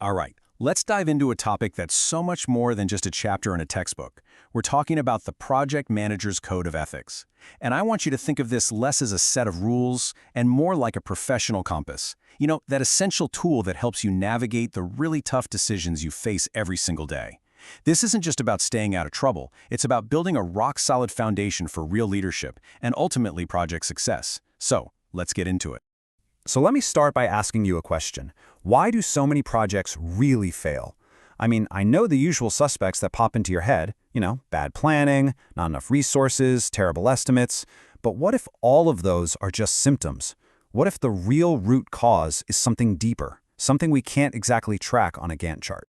All right, let's dive into a topic that's so much more than just a chapter in a textbook. We're talking about the project manager's code of ethics. And I want you to think of this less as a set of rules and more like a professional compass. You know, that essential tool that helps you navigate the really tough decisions you face every single day. This isn't just about staying out of trouble, it's about building a rock-solid foundation for real leadership and ultimately project success. So, let's get into it. So let me start by asking you a question. Why do so many projects really fail? I mean, I know the usual suspects that pop into your head, bad planning, not enough resources, terrible estimates. But what if all of those are just symptoms? What if the real root cause is something deeper, something we can't exactly track on a Gantt chart?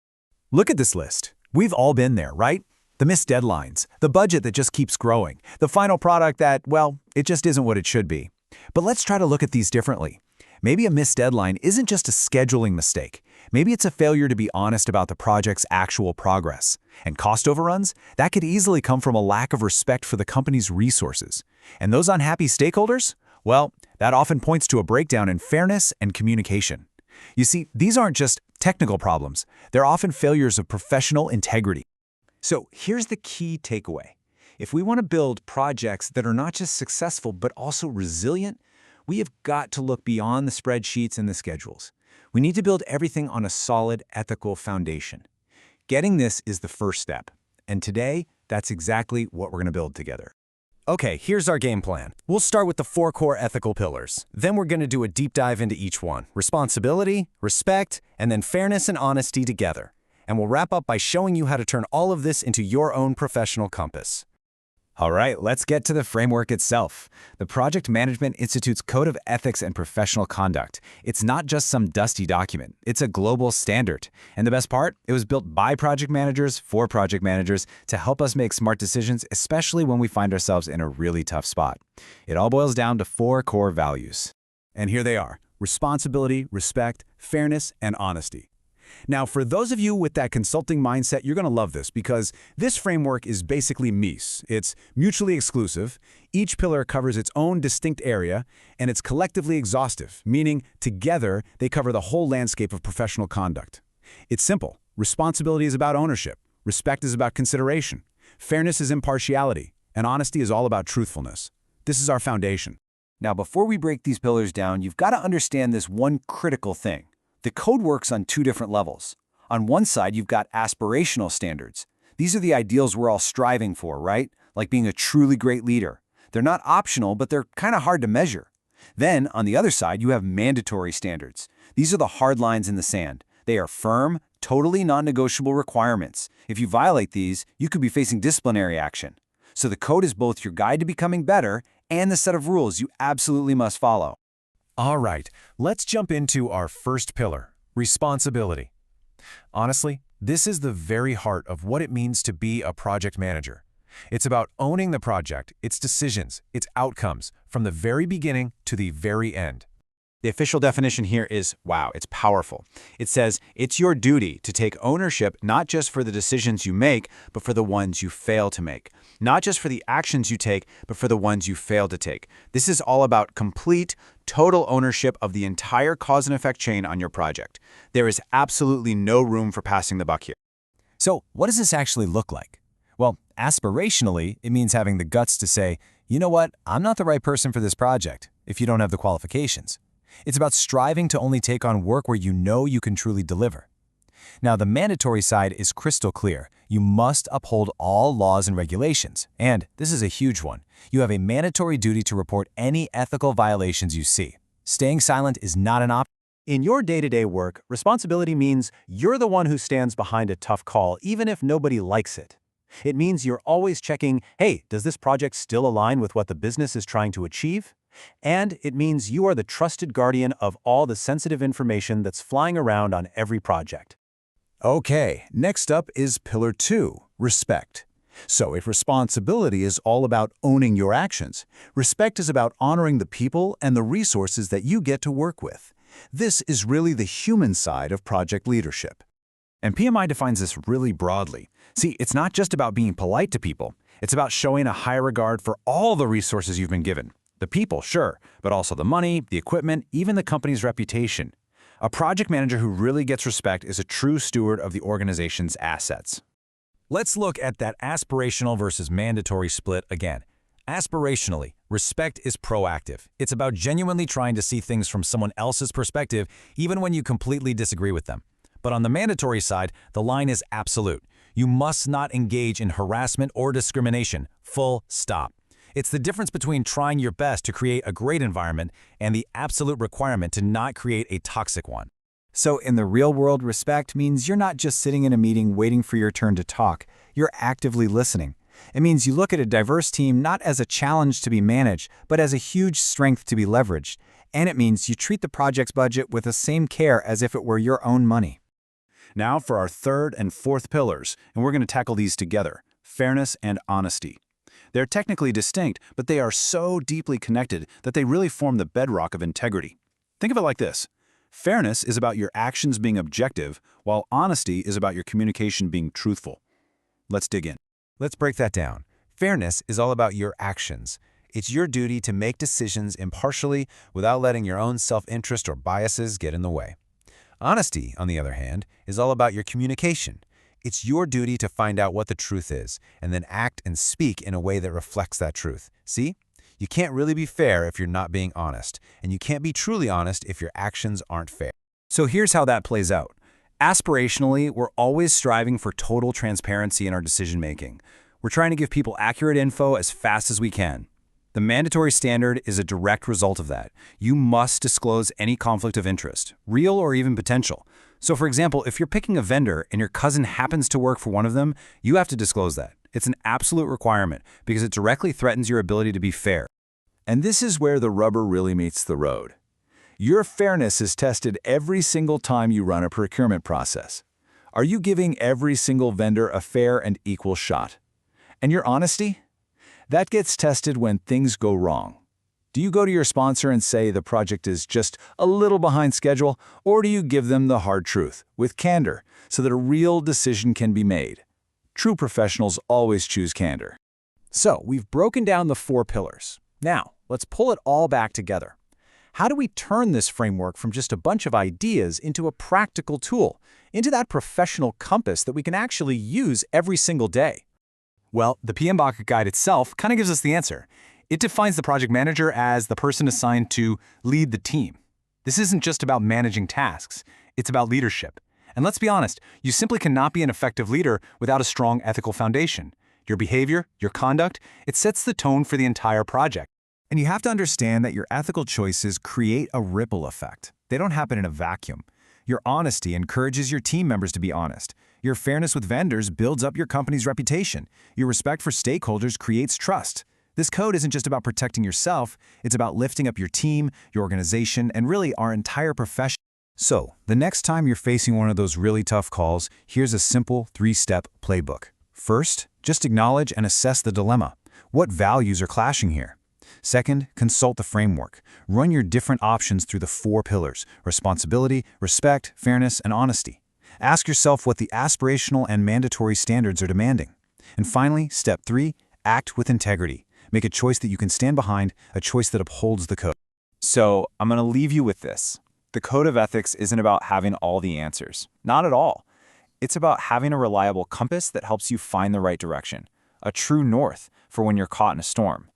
Look at this list. We've all been there, right? The missed deadlines, the budget that just keeps growing, the final product that, well, it just isn't what it should be. But let's try to look at these differently. Maybe a missed deadline isn't just a scheduling mistake. Maybe it's a failure to be honest about the project's actual progress. And cost overruns? That could easily come from a lack of respect for the company's resources. And those unhappy stakeholders? Well, that often points to a breakdown in fairness and communication. You see, these aren't just technical problems. They're often failures of professional integrity. So here's the key takeaway. If we want to build projects that are not just successful but also resilient, we have got to look beyond the spreadsheets and the schedules. We need to build everything on a solid ethical foundation. Getting this is the first step. And today, that's exactly what we're going to build together. Okay, here's our game plan. We'll start with the 4 core ethical pillars. Then we're going to do a deep dive into each one. Responsibility, respect, and then fairness and honesty together. And we'll wrap up by showing you how to turn all of this into your own professional compass. All right, let's get to the framework itself. The Project Management Institute's Code of Ethics and Professional Conduct. It's not just some dusty document. It's a global standard. And the best part? It was built by project managers for project managers to help us make smart decisions, especially when we find ourselves in a really tough spot. It all boils down to 4 core values. And here they are: responsibility, respect, fairness, and honesty. Now, for those of you with that consulting mindset, you're going to love this because this framework is basically MIS. It's mutually exclusive, each pillar covers its own distinct area, and it's collectively exhaustive, meaning together they cover the whole landscape of professional conduct. It's simple. Responsibility is about ownership, respect is about consideration, fairness is impartiality, and honesty is all about truthfulness. This is our foundation. Now, before we break these pillars down, you've got to understand this one critical thing. The code works on 2 different levels. On one side, you've got aspirational standards. These are the ideals we're all striving for, right? Like being a truly great leader. They're not optional, but they're kind of hard to measure. Then, on the other side, you have mandatory standards. These are the hard lines in the sand. They are firm, totally non-negotiable requirements. If you violate these, you could be facing disciplinary action. So the code is both your guide to becoming better and the set of rules you absolutely must follow. All right, let's jump into our first pillar, responsibility. Honestly, this is the very heart of what it means to be a project manager. It's about owning the project, its decisions, its outcomes, from the very beginning to the very end. The official definition here is, wow, it's powerful. It says, it's your duty to take ownership not just for the decisions you make, but for the ones you fail to make. Not just for the actions you take, but for the ones you fail to take. This is all about complete, total ownership of the entire cause and effect chain on your project. There is absolutely no room for passing the buck here. So, what does this actually look like? Well, aspirationally, it means having the guts to say, you know what, I'm not the right person for this project, if you don't have the qualifications. It's about striving to only take on work where you know you can truly deliver. Now, the mandatory side is crystal clear. You must uphold all laws and regulations. And this is a huge one. You have a mandatory duty to report any ethical violations you see. Staying silent is not an option. In your day-to-day work, responsibility means you're the one who stands behind a tough call, even if nobody likes it. It means you're always checking, hey, does this project still align with what the business is trying to achieve? And it means you are the trusted guardian of all the sensitive information that's flying around on every project. Okay, next up is Pillar 2, respect. So if responsibility is all about owning your actions, respect is about honoring the people and the resources that you get to work with. This is really the human side of project leadership. And PMI defines this really broadly. See, it's not just about being polite to people. It's about showing a high regard for all the resources you've been given. The people, sure, but also the money, the equipment, even the company's reputation. A project manager who really gets respect is a true steward of the organization's assets. Let's look at that aspirational versus mandatory split again. Aspirationally, respect is proactive. It's about genuinely trying to see things from someone else's perspective, even when you completely disagree with them. But on the mandatory side, the line is absolute. You must not engage in harassment or discrimination. Full stop. It's the difference between trying your best to create a great environment and the absolute requirement to not create a toxic one. So in the real world, respect means you're not just sitting in a meeting waiting for your turn to talk. You're actively listening. It means you look at a diverse team not as a challenge to be managed, but as a huge strength to be leveraged. And it means you treat the project's budget with the same care as if it were your own money. Now for our third and fourth pillars, and we're going to tackle these together: fairness and honesty. They're technically distinct, but they are so deeply connected that they really form the bedrock of integrity. Think of it like this. Fairness is about your actions being objective, while honesty is about your communication being truthful. Let's dig in. Let's break that down. Fairness is all about your actions. It's your duty to make decisions impartially without letting your own self-interest or biases get in the way. Honesty, on the other hand, is all about your communication. It's your duty to find out what the truth is, and then act and speak in a way that reflects that truth. See? You can't really be fair if you're not being honest, and you can't be truly honest if your actions aren't fair. So here's how that plays out. Aspirationally, we're always striving for total transparency in our decision-making. We're trying to give people accurate info as fast as we can. The mandatory standard is a direct result of that. You must disclose any conflict of interest, real or even potential. So for example, if you're picking a vendor and your cousin happens to work for one of them, you have to disclose that. It's an absolute requirement because it directly threatens your ability to be fair. And this is where the rubber really meets the road. Your fairness is tested every single time you run a procurement process. Are you giving every single vendor a fair and equal shot? And your honesty? That gets tested when things go wrong. Do you go to your sponsor and say the project is just a little behind schedule, or do you give them the hard truth with candor so that a real decision can be made? True professionals always choose candor. So we've broken down the 4 pillars. Now, let's pull it all back together. How do we turn this framework from just a bunch of ideas into a practical tool, into that professional compass that we can actually use every single day? Well, the PMBOK guide itself kind of gives us the answer. It defines the project manager as the person assigned to lead the team. This isn't just about managing tasks, it's about leadership. And let's be honest, you simply cannot be an effective leader without a strong ethical foundation. Your behavior, your conduct, it sets the tone for the entire project. And you have to understand that your ethical choices create a ripple effect. They don't happen in a vacuum. Your honesty encourages your team members to be honest. Your fairness with vendors builds up your company's reputation. Your respect for stakeholders creates trust. This code isn't just about protecting yourself, it's about lifting up your team, your organization, and really our entire profession. So, the next time you're facing one of those really tough calls, here's a simple 3-step playbook. First, just acknowledge and assess the dilemma. What values are clashing here? Second, consult the framework. Run your different options through the 4 pillars: responsibility, respect, fairness, and honesty. Ask yourself what the aspirational and mandatory standards are demanding. And finally, step 3, act with integrity. Make a choice that you can stand behind, a choice that upholds the code. So I'm going to leave you with this. The code of ethics isn't about having all the answers. Not at all. It's about having a reliable compass that helps you find the right direction, a true north for when you're caught in a storm.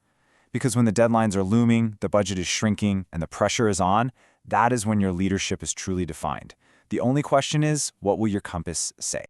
Because when the deadlines are looming, the budget is shrinking, and the pressure is on, that is when your leadership is truly defined. The only question is, what will your compass say?